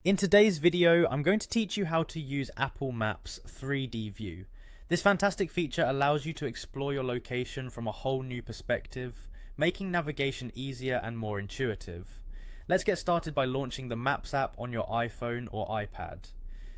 In today's video, I'm going to teach you how to use Apple Maps 3D View. This fantastic feature allows you to explore your location from a whole new perspective, making navigation easier and more intuitive. Let's get started by launching the Maps app on your iPhone or iPad.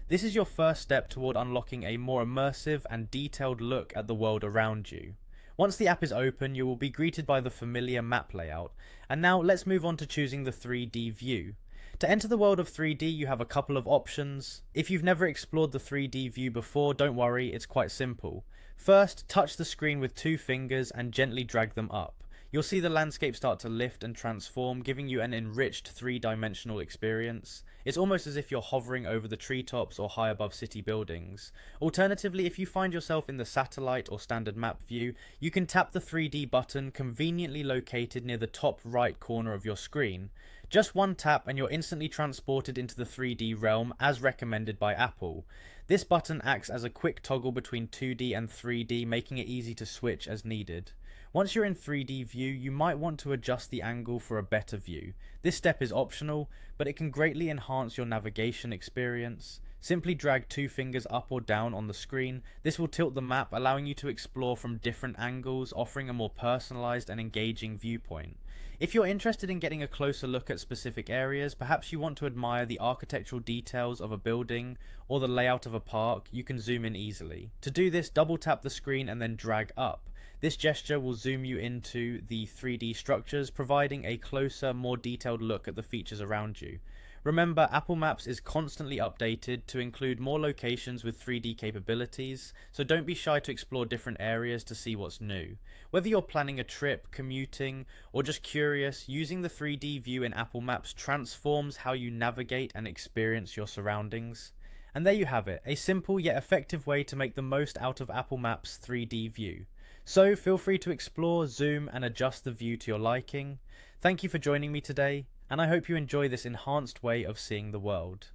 This is your first step toward unlocking a more immersive and detailed look at the world around you. Once the app is open, you will be greeted by the familiar map layout, and now let's move on to choosing the 3D view. To enter the world of 3D, you have a couple of options. If you've never explored the 3D view before, don't worry, it's quite simple. First, touch the screen with two fingers and gently drag them up. You'll see the landscape start to lift and transform, giving you an enriched three-dimensional experience. It's almost as if you're hovering over the treetops or high above city buildings. Alternatively, if you find yourself in the satellite or standard map view, you can tap the 3D button conveniently located near the top right corner of your screen. Just one tap and you're instantly transported into the 3D realm as recommended by Apple. This button acts as a quick toggle between 2D and 3D, making it easy to switch as needed. Once you're in 3D view, you might want to adjust the angle for a better view. This step is optional, but it can greatly enhance your navigation experience. Simply drag two fingers up or down on the screen. This will tilt the map, allowing you to explore from different angles, offering a more personalized and engaging viewpoint. If you're interested in getting a closer look at specific areas, perhaps you want to admire the architectural details of a building or the layout of a park, you can zoom in easily. To do this, double tap the screen and then drag up. This gesture will zoom you into the 3D structures, providing a closer, more detailed look at the features around you. Remember, Apple Maps is constantly updated to include more locations with 3D capabilities, so don't be shy to explore different areas to see what's new. Whether you're planning a trip, commuting, or just curious, using the 3D view in Apple Maps transforms how you navigate and experience your surroundings. And there you have it, a simple yet effective way to make the most out of Apple Maps 3D view. So feel free to explore, zoom, and adjust the view to your liking. Thank you for joining me today, and I hope you enjoy this enhanced way of seeing the world.